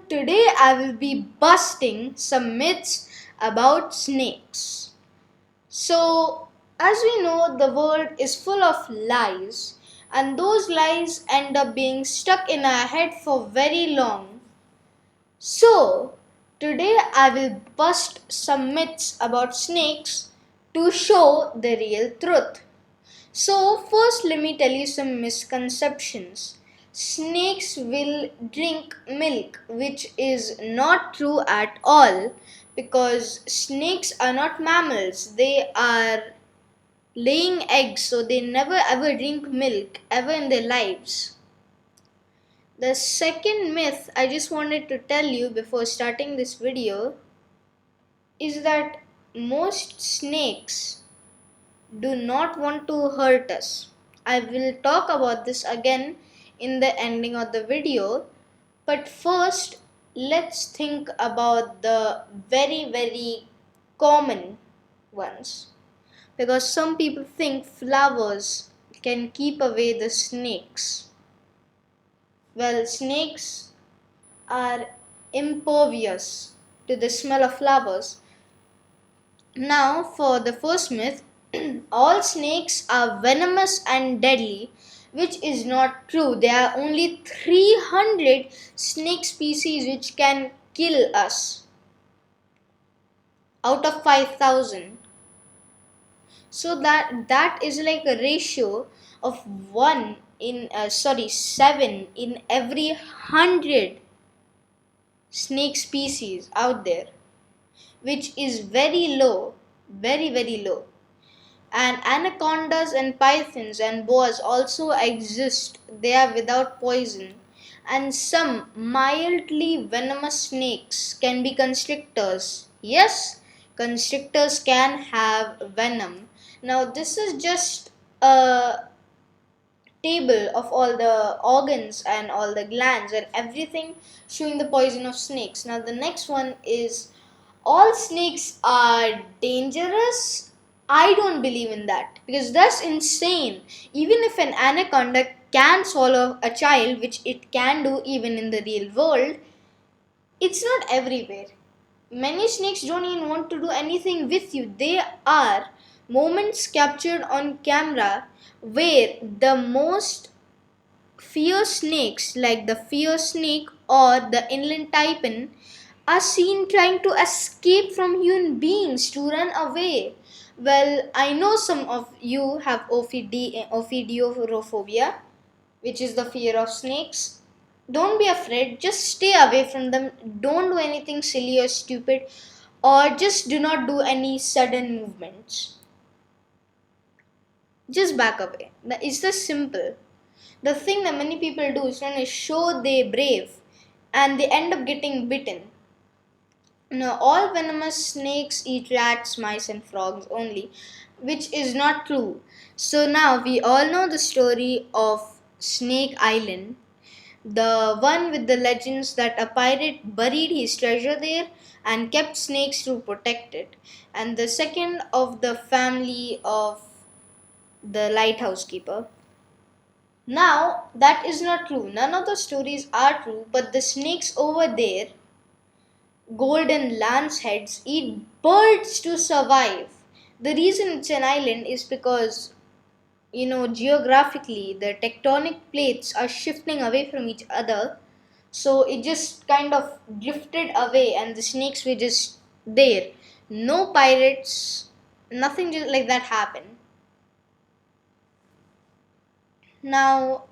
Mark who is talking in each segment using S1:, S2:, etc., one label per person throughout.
S1: Today I will be busting some myths about snakes. So, as we know, the world is full of lies, and those lies end up being stuck in our head for very long. So, today I will bust some myths about snakes to show the real truth. So, first, let me tell you some misconceptions. Snakes will drink milk, which is not true at all because snakes are not mammals, they are laying eggs, so they never ever drink milk ever in their lives. The second myth I just wanted to tell you before starting this video is that most snakes do not want to hurt us. I will talk about this again in the ending of the video, but first let's think about the very common ones because some people think flowers can keep away the snakes. Well, snakes are impervious to the smell of flowers. Now, for the first myth, all snakes are venomous and deadly, which is not true. There are only 300 snake species which can kill us out of 5,000. So that is like a ratio of 7 in every 100 snake species out there, which is very low, very low. And anacondas and pythons and boas also exist. They are without poison. And some mildly venomous snakes can be constrictors. Yes, constrictors can have venom. Now, this is just a table of all the organs and all the glands and everything showing the poison of snakes. Now, the next one is all snakes are dangerous. I don't believe in that because that's insane. Even if an anaconda can swallow a child, which it can do even in the real world, it's not everywhere. Many snakes don't even want to do anything with you. They are moments captured on camera where the most fierce snakes, like the fierce snake or the inland taipan, are seen trying to escape from human beings to run away. Well, I know some of you have ophidiorophobia, which is the fear of snakes. Don't be afraid, just stay away from them. Don't do anything silly or stupid, or just do not do any sudden movements. Just back away. It's just simple. The thing that many people do is trying to show they're brave and they end up getting bitten. Now, all venomous snakes eat rats, mice, and frogs only, which is not true. So, now we all know the story of Snake Island, the one with the legends that a pirate buried his treasure there and kept snakes to protect it, and the second of the family of the lighthouse keeper. Now, that is not true. None of the stories are true, but the snakes over there, golden lanceheads, eat birds to survive. The reason it's an island is because, geographically, the tectonic plates are shifting away from each other. So it just kind of drifted away, and the snakes were just there. No pirates, nothing just like that happened. Now,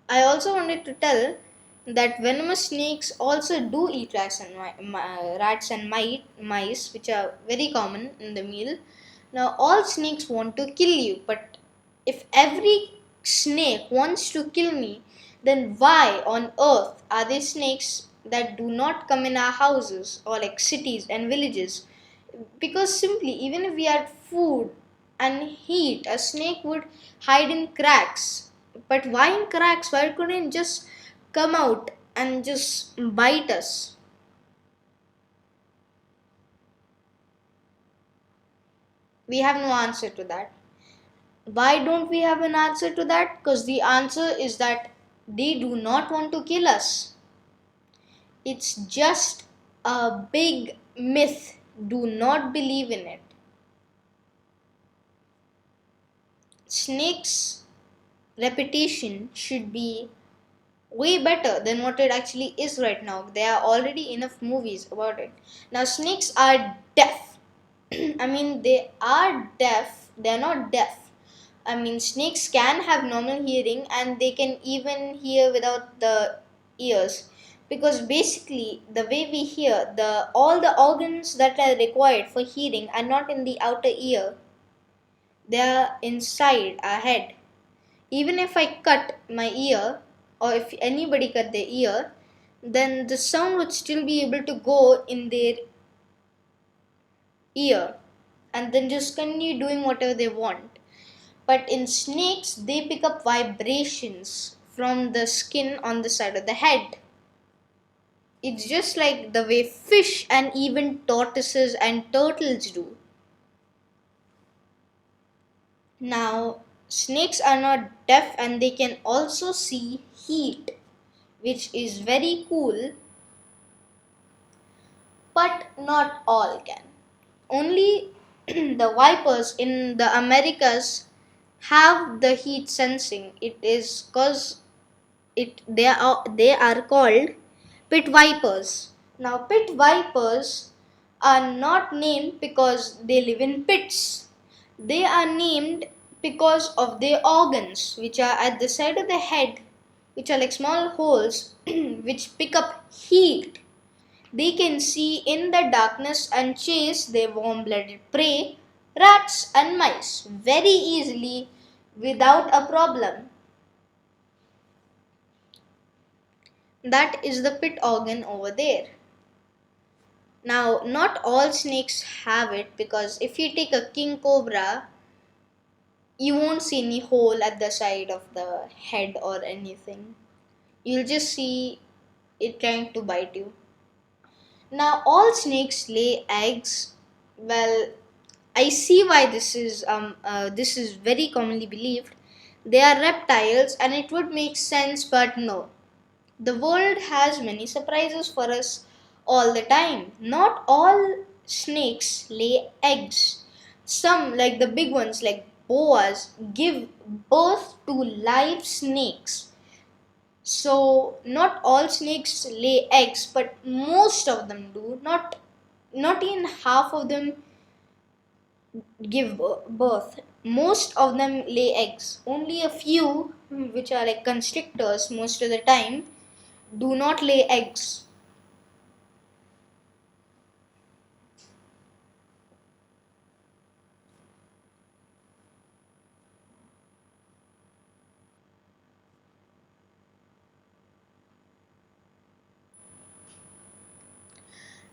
S1: I also wanted to tell that venomous snakes also do eat rats and mice, which are very common in the meal. Now, all snakes want to kill you, but if every snake wants to kill me, then why on earth are there snakes that do not come in our houses or like cities and villages? Because simply, even if we had food and heat, a snake would hide in cracks. But why in cracks? Why couldn't it just come out and just bite us? We have no answer to that. Why don't we have an answer to that? Because the answer is that they do not want to kill us. It's just a big myth. Do not believe in it. Snakes' reputation should be way better than what it actually is right now. There are already enough movies about it. Now, snakes are deaf. I mean, they are deaf. They are not deaf. I mean, snakes can have normal hearing and they can even hear without the ears. Because basically, the way we hear, the all the organs that are required for hearing are not in the outer ear. They are inside our head. Even if I cut my ear, or if anybody cut their ear, then the sound would still be able to go in their ear and then just continue doing whatever they want. But in snakes, they pick up vibrations from the skin on the side of the head. It's just like the way fish and even tortoises and turtles do. Now, snakes are not deaf and they can also see heat, which is very cool, but not all can. Only the vipers in the Americas have the heat sensing. It is cause they are called pit vipers. Now pit vipers are not named because they live in pits. They are named because of their organs, which are at the side of the head, which are like small holes which pick up heat. They can see in the darkness and chase their warm-blooded prey, rats and mice, very easily without a problem. That is the pit organ over there. Now, not all snakes have it because if you take a king cobra, you won't see any hole at the side of the head or anything. You'll just see it trying to bite you. Now, all snakes lay eggs. Well, I see why this is very commonly believed. They are reptiles, and it would make sense, but no. The world has many surprises for us all the time. Not all snakes lay eggs. Some, like the big ones, like boas, give birth to live snakes. So not all snakes lay eggs, but most of them do. Not even half of them give birth. Most of them lay eggs. Only a few, which are like constrictors most of the time, do not lay eggs.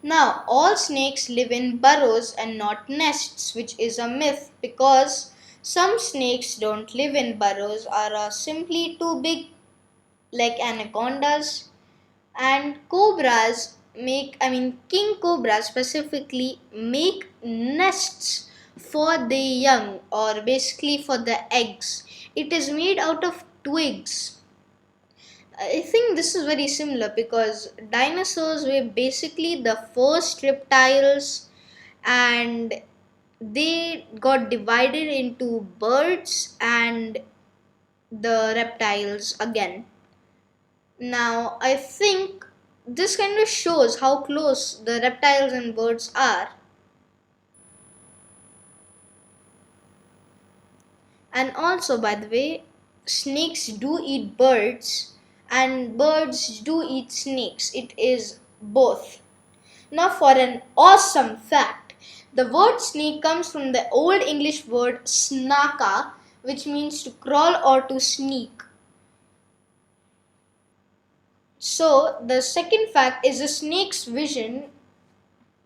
S1: Now, all snakes live in burrows and not nests, which is a myth because some snakes don't live in burrows or are simply too big, like anacondas. And cobras king cobras specifically make nests for the young or basically for the eggs. It is made out of twigs. I think this is very similar because dinosaurs were basically the first reptiles and they got divided into birds and the reptiles again. Now, I think this kind of shows how close the reptiles and birds are. And also, by the way, snakes do eat birds and birds do eat snakes. It is both. Now, for an awesome fact, the word snake comes from the Old English word snaka, which means to crawl or to sneak. So, the second fact is a snake's vision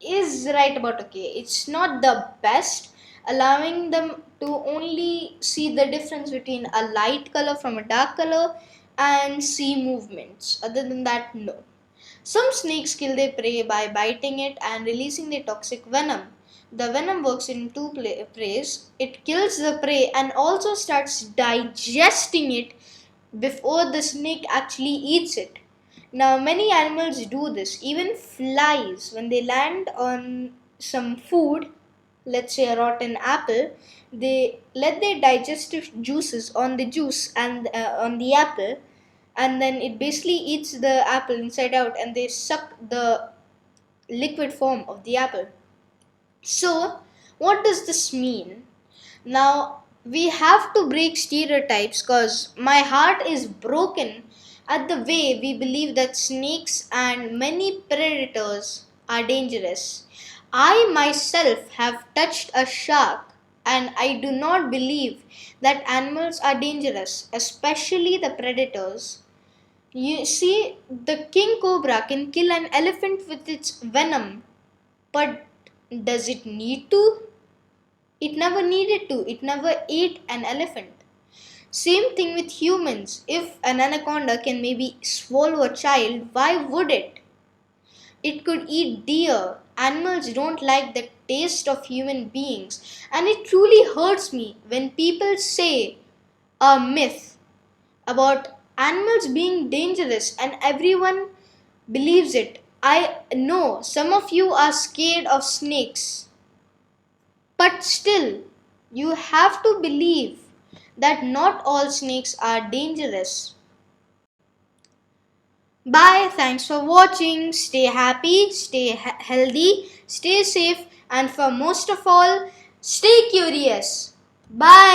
S1: is right about okay. It's not the best, allowing them to only see the difference between a light color from a dark color and see movements. Other than that, no. Some snakes kill their prey by biting it and releasing their toxic venom. The venom works in two ways. It kills the prey and also starts digesting it before the snake actually eats it. Now, many animals do this. Even flies, when they land on some food, let's say a rotten apple, they let their digestive juices on the juice and on the apple, and then it basically eats the apple inside out, and they suck the liquid form of the apple. So, what does this mean? Now, we have to break stereotypes because my heart is broken at the way we believe that snakes and many predators are dangerous. I myself have touched a shark and I do not believe that animals are dangerous, especially the predators. You see, the king cobra can kill an elephant with its venom, but does it need to? It never needed to. It never ate an elephant. Same thing with humans. If an anaconda can maybe swallow a child, why would it? It could eat deer. Animals don't like the taste of human beings. And it truly hurts me when people say a myth about animals being dangerous and everyone believes it. I know some of you are scared of snakes. But still, you have to believe that not all snakes are dangerous. Bye, thanks for watching. Stay happy, stay healthy, stay safe, and for most of all, stay curious. Bye.